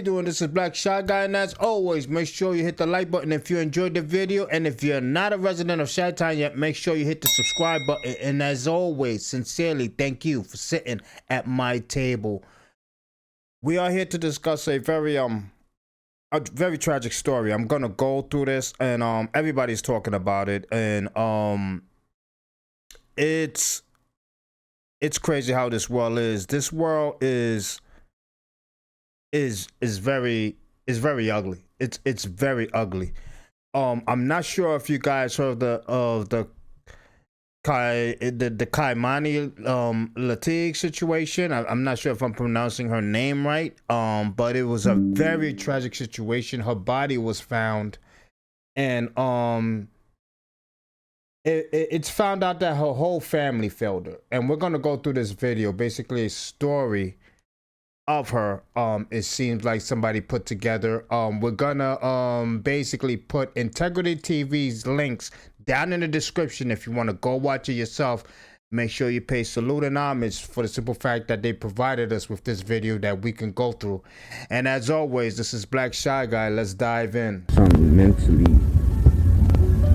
doing? This is Black Shy Guy, and as always, make sure you hit the like button if you enjoyed the video, and if you're not a resident of Chi-Town yet, make sure you hit the subscribe button. And as always, sincerely, thank you for sitting at my table. We are here to discuss a very tragic story. I'm gonna go through this, and everybody's talking about it, and it's crazy how this world is. This world is very ugly. It's very ugly. I'm not sure if you guys heard the Kaimani Latig situation. I'm not sure if I'm pronouncing her name right. But it was a very tragic situation. Her body was found, and it's found out that her whole family failed her. And we're gonna go through this video, basically a story of her. It seems like somebody put together. We're gonna basically put Integrity TV's links down in the description if you want to go watch it yourself. Make sure you pay salute and homage for the simple fact that they provided us with this video that we can go through. And as always, this is Black Shy Guy. Let's dive in. Something mentally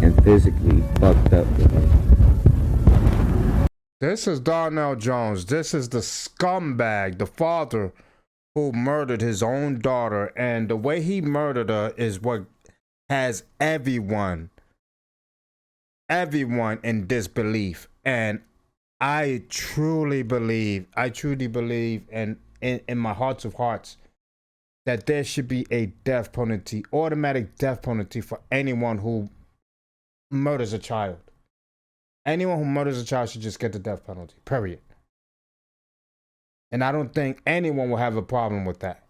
and physically fucked up with her. This is Darnell Jones. This is the scumbag, the father who murdered his own daughter. And the way he murdered her is what has everyone in disbelief. And I truly believe and in my hearts of hearts that there should be a death penalty, automatic death penalty for anyone who murders a child. Anyone who murders a child should just get the death penalty, period. And I don't think anyone will have a problem with that.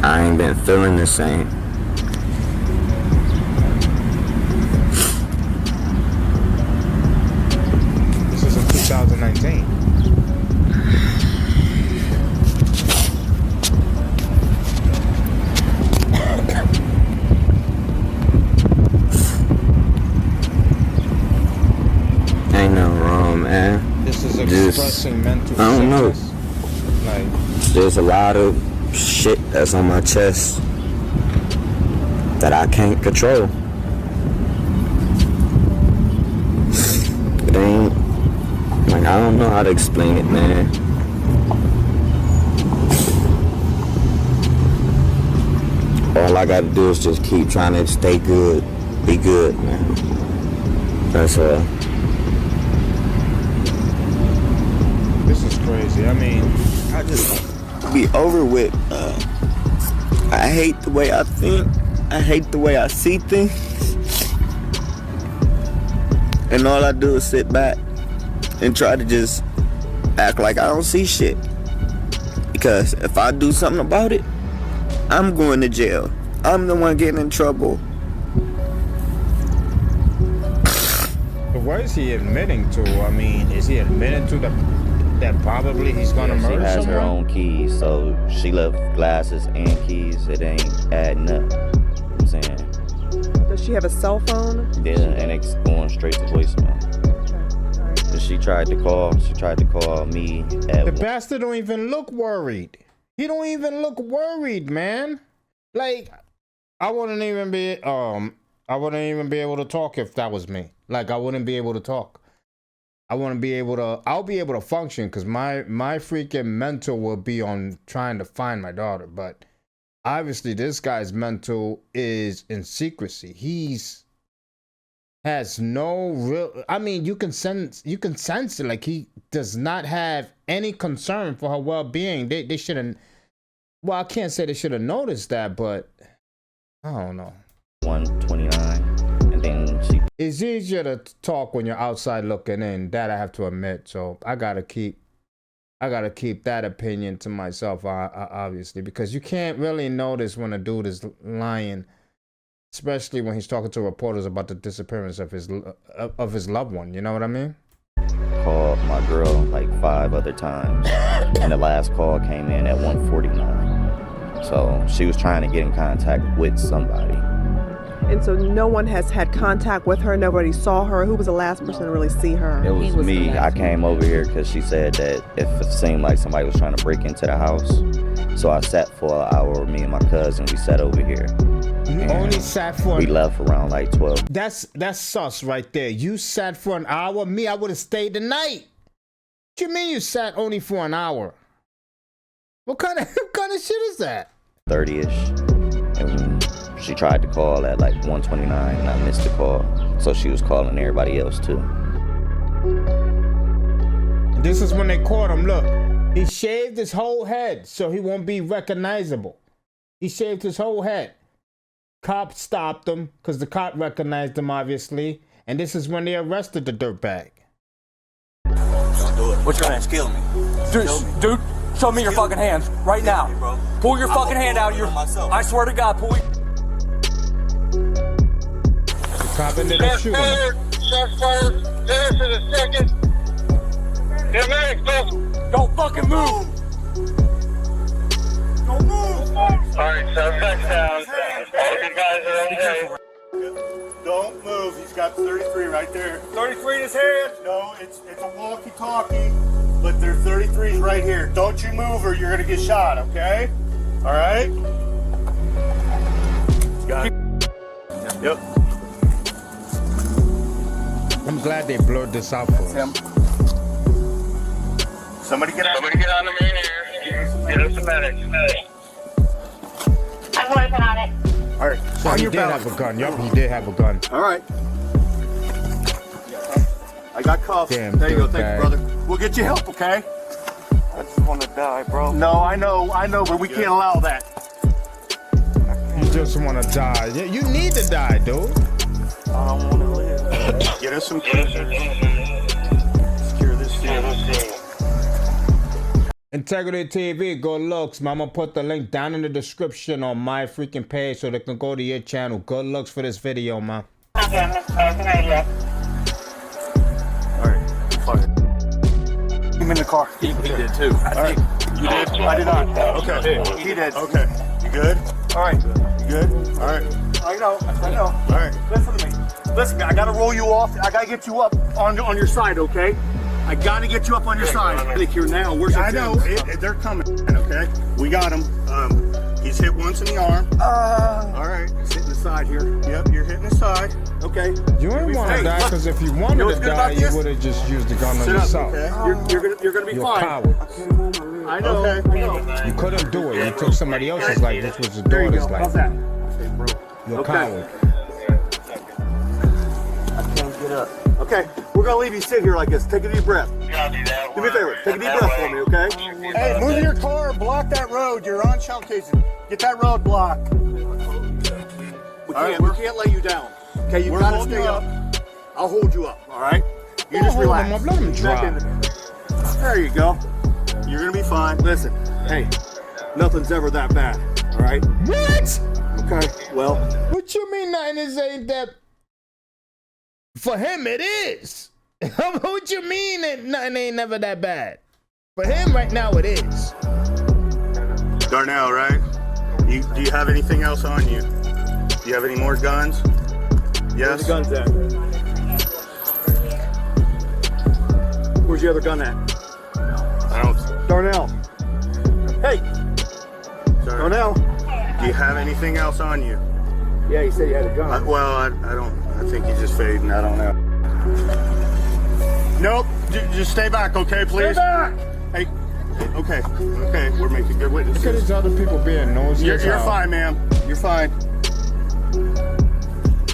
I ain't been feeling the same. This is in 2019. Ain't nothing wrong, man. This is expressing mental I don't sickness. know. Like, there's a lot of shit that's on my chest that I can't control. It ain't like, I don't know how to explain it, man. All I gotta do is just keep trying to stay good, be good, man. That's this is crazy. I mean, I just be over with. I hate the way I think. I hate the way I see things. And all I do is sit back and try to just act like I don't see shit. Because if I do something about it, I'm going to jail. I'm the one getting in trouble. what is he admitting to? I mean, is he admitting to that probably he's gonna murder someone? She has her own keys, so she left glasses and keys. It ain't adding up. You know what I'm saying? Does she have a cell phone? Yeah, and it's going straight to voicemail. Okay, all right. She tried to call me at the bastard don't even look worried. He don't even look worried, man. Like, I wouldn't even be able to talk if that was me. Like, I wouldn't be able to talk. I'll be able to function, because my freaking mental will be on trying to find my daughter. But obviously this guy's mental is in secrecy. Has no real, I mean, you can sense it. Like, he does not have any concern for her well-being. They shouldn't, well, I can't say they should have noticed that, but I don't know. 129, and then she. It's easier to talk when you're outside looking in. That I have to admit. So I gotta keep that opinion to myself, obviously, because you can't really notice when a dude is lying, especially when he's talking to reporters about the disappearance of his loved one. You know what I mean? Called my girl like 5 other times, and the last call came in at 1:49. So she was trying to get in contact with somebody. And so no one has had contact with her. Nobody saw her. Who was the last person to really see her? It was me. I came over here because she said that if it seemed like somebody was trying to break into the house. So I sat for an hour, me and my cousin, we sat over here. You only sat for We left around like 12. That's sus right there. You sat for an hour. Me, I would have stayed the night. What you mean you sat only for an hour? What kind of shit is that? 30-ish. And she tried to call at like 1:29 and I missed the call. So she was calling everybody else too. This is when they caught him. Look, he shaved his whole head so he won't be recognizable. He shaved his whole head. Cop stopped him because the cop recognized him, obviously. And this is when they arrested the dirtbag. Don't do it. What's your name? Kill me. Dude, show me your fucking hands right now. Me, bro. Pull your fucking hand out of your. I swear to God, pull your. The cop ended up shooting him. Shots fired. There for the second. Get back, Don't fucking move. Don't move. Alright, suspect down. All you guys are okay. Don't move. He's got 33 right there. 33 in his hand. No, it's a walkie-talkie, but there's 33s right here. Don't you move or you're gonna get shot, okay? All right? Got it. Yep. I'm glad they blurred this out for us. Somebody get out. Somebody get on the main air. Get us a medic. I'm working on it. All right. So On he your did belly. have a gun. Yup, he did have a gun. All right. I got cuffs. Damn, there you go. dirtbag. Thank you, brother. We'll get you help, okay? I just want to die, bro. No, I know, but we can't allow that. You just want to die. You need to die, dude. I don't want to live. Get us some keys. Secure this deal. Integrity TV, good looks. Man, I'm going to put the link down in the description on my freaking page so they can go to your channel. Good looks for this video, man. Okay, I'm radio. All right. Fire. I'm in the car. He did too. All right. You did? I did not. Okay. He did. Okay. You good? All right. You good? All right. I know. All right. Listen to me. Listen, I gotta roll you off. I gotta get you up on your side, okay? I gotta get you up on your side. I think you're now. Where's I know. They're coming. Okay. We got him. He's hit once in the arm. All right. He's hitting the side here. Yep. You're hitting the side. Okay. You ain't want to die because if you wanted to die, you would have just used the gun on yourself. Okay. You're gonna be You're fine. a coward. I know. Okay. I know. You couldn't do it. You took somebody else's life. This was your daughter's How's life. that? You're a coward. I can't get up. Okay, we're gonna leave you sit here like this. Take a deep breath. Do me a favor. Take a deep breath for me, okay? Hey, move your car. Block that road. You're on shell casing. Get that road blocked. We can't lay you down. Okay, you gotta stay up. I'll hold you up. All right. You just relax. Let him drop. There you go. You're gonna be fine. Listen, hey, nothing's ever that bad. All right. What? Okay. Well. What you mean nothing is ain't that? For him, it is. What you mean that nothing ain't never that bad? For him, right now, it is. Darnell, right? Do you have anything else on you? Do you have any more guns? Yes. Where's the guns at? Where's your other gun at? I don't. Darnell. Hey. Sorry. Darnell. Do you have anything else on you? Yeah, he said you had a gun. I don't. I think he's just fading. I don't know. Nope. Just stay back, okay, please? Stay back. Hey. Okay. Okay. We're making good witnesses. Look at these other people being nosy. You're fine, ma'am. You're fine.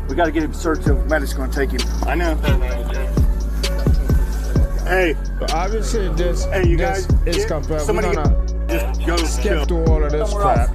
We got to get him searched. The medic's going to take him. I know. Hey. But obviously, this. Hey, you guys. It's compared. Somebody We're gonna just go skip through all of this crap.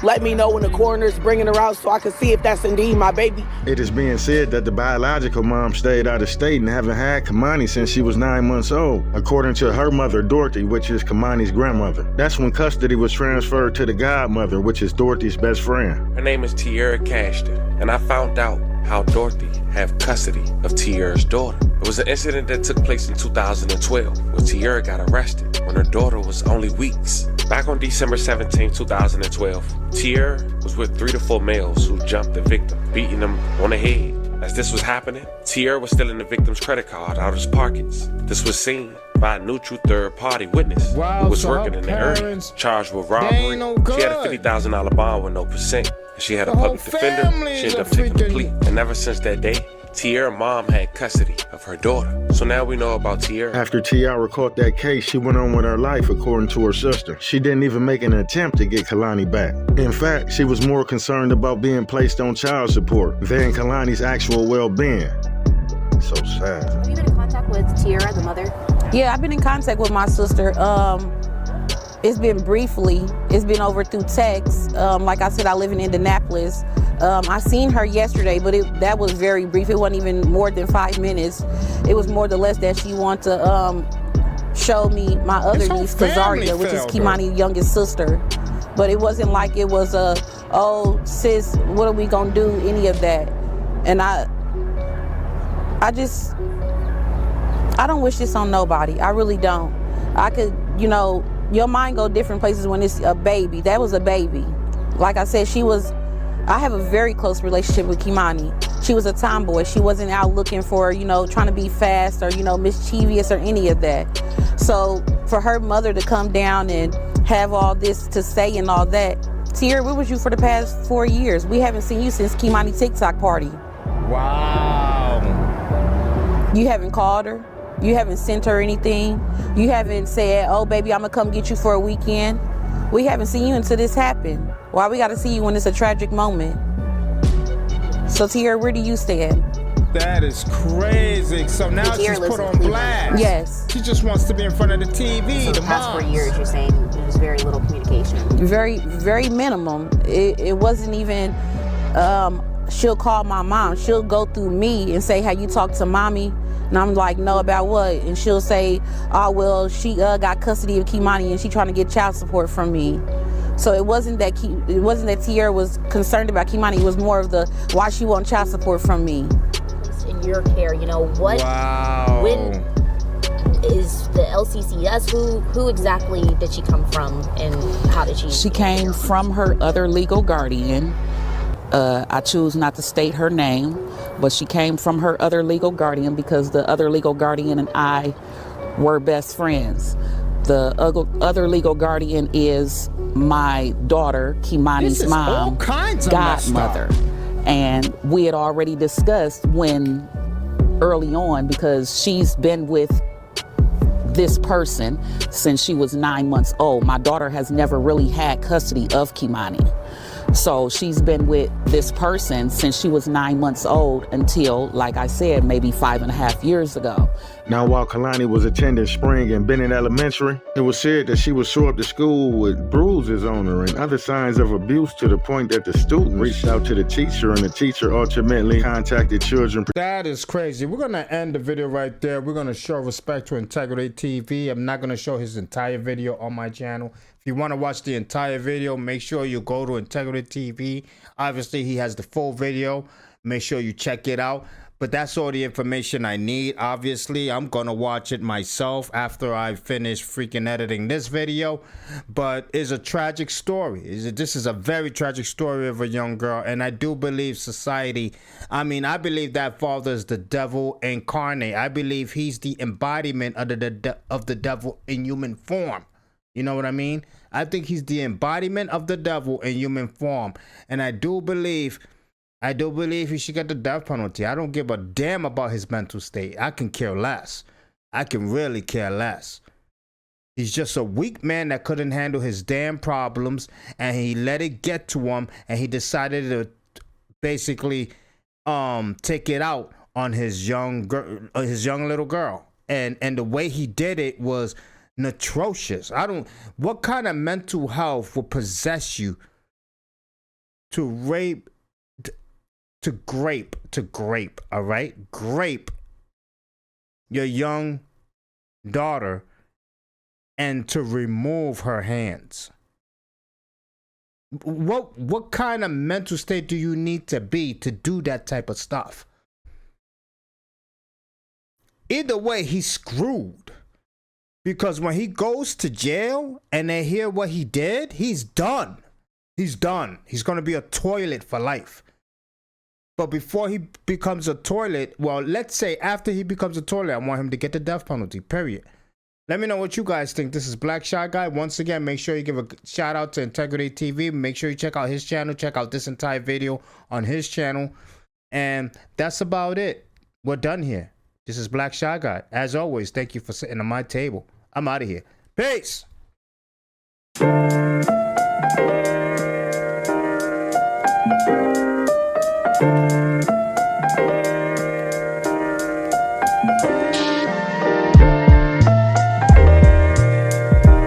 Let me know when the coroner's bringing her out so I can see if that's indeed my baby. It is being said that the biological mom stayed out of state and haven't had Kamani since she was 9 months old, according to her mother, Dorothy, which is Kamani's grandmother. That's when custody was transferred to the godmother, which is Dorothy's best friend. Her name is Tierra Cashton, and I found out how Dorothy have custody of Tierra's daughter. It was an incident that took place in 2012 where Tierra got arrested when her daughter was only weeks. Back on December 17, 2012, Tierra was with 3 to 4 males who jumped the victim, beating them on the head. As this was happening, Tierra was stealing the victim's credit card out of his pockets. This was seen by a neutral third-party witness who was working in the area, charged with robbery. She had a $50,000 bond with no percent. She had a public defender. She ended up taking a plea. And ever since that day, Tierra's mom had custody of her daughter. So now we know about Tierra. After Tierra caught that case, she went on with her life, according to her sister. She didn't even make an attempt to get Kalani back. In fact, she was more concerned about being placed on child support than Kalani's actual well-being. So sad. Have you been in contact with Tierra, the mother? Yeah, I've been in contact with my sister. It's been briefly. It's been over through text. Like I said, I live in Indianapolis. I seen her yesterday, but that was very brief. It wasn't even more than 5 minutes. It was more or less that she wanted to show me my other niece, Kazaria, which is Kimani's youngest sister. But it wasn't like it was oh, sis, what are we gonna do, any of that. And I don't wish this on nobody. I really don't. I could, your mind go different places when it's a baby. That was a baby. Like I said, I have a very close relationship with Kimani. She was a tomboy. She wasn't out looking for, trying to be fast or, mischievous or any of that. So for her mother to come down and have all this to say and all that, Tierra, where was you for the past 4 years? We haven't seen you since Kimani TikTok party. Wow. You haven't called her? You haven't sent her anything? You haven't said, oh, baby, I'm going to come get you for a weekend? We haven't seen you until this happened. Why we got to see you when it's a tragic moment? So, Tierra, where do you stand? That is crazy. So now she's put on blast. Yes. She just wants to be in front of the TV. So the past 4 years, you're saying there was very little communication? Very, very minimum. It wasn't even, she'll call my mom. She'll go through me and say, have you talked to mommy? And I'm like, no, about what? And she'll say, oh, well, she got custody of Kimani and she trying to get child support from me. So it wasn't that Tierra was concerned about Kimani. It was more of the why she want child support from me. In your care, what? Wow. When is the LCCS? Who exactly did she come from, and how did she? She came from her other legal guardian. I choose not to state her name, but she came from her other legal guardian because the other legal guardian and I were best friends. The other legal guardian is my daughter, Kimani's mom, godmother. And we had already discussed early on, because she's been with this person since she was 9 months old. My daughter has never really had custody of Kimani. So she's been with this person since she was 9 months old until, like I said, maybe 5.5 years ago. Now, while Kalani was attending Spring and Bennett Elementary, it was said that she would show up to school with bruises on her and other signs of abuse, to the point that the student reached out to the teacher, and the teacher ultimately contacted children. That is crazy. We're going to end the video right there. We're going to show respect to Integrity TV. I'm not going to show his entire video on my channel. If you want to watch the entire video, make sure you go to Integrity TV. Obviously, he has the full video. Make sure you check it out. But that's all the information I need. Obviously, I'm going to watch it myself after I finish freaking editing this video. But it's a tragic story. This is a very tragic story of a young girl. And I do believe society, I believe that father is the devil incarnate. I believe he's the embodiment of the devil in human form. You know what I mean? I think he's the embodiment of the devil in human form. And I do believe he should get the death penalty. I don't give a damn about his mental state. I can care less. I can really care less. He's just a weak man that couldn't handle his damn problems, and he let it get to him, and he decided to basically take it out on his young little girl. And the way he did it was atrocious. What kind of mental health will possess you to rape, to grape, all right? Grape your young daughter and to remove her hands. What kind of mental state do you need to be to do that type of stuff? Either way, he's screwed. Because when he goes to jail and they hear what he did, he's done. He's done. He's going to be a toilet for life. But before he becomes a toilet, well, let's say after he becomes a toilet, I want him to get the death penalty, period. Let me know what you guys think. This is Black Shy Guy. Once again, make sure you give a shout out to Integrity TV. Make sure you check out his channel. Check out this entire video on his channel. And that's about it. We're done here. This is Black Shy Guy. As always, thank you for sitting at my table. I'm out of here. Peace.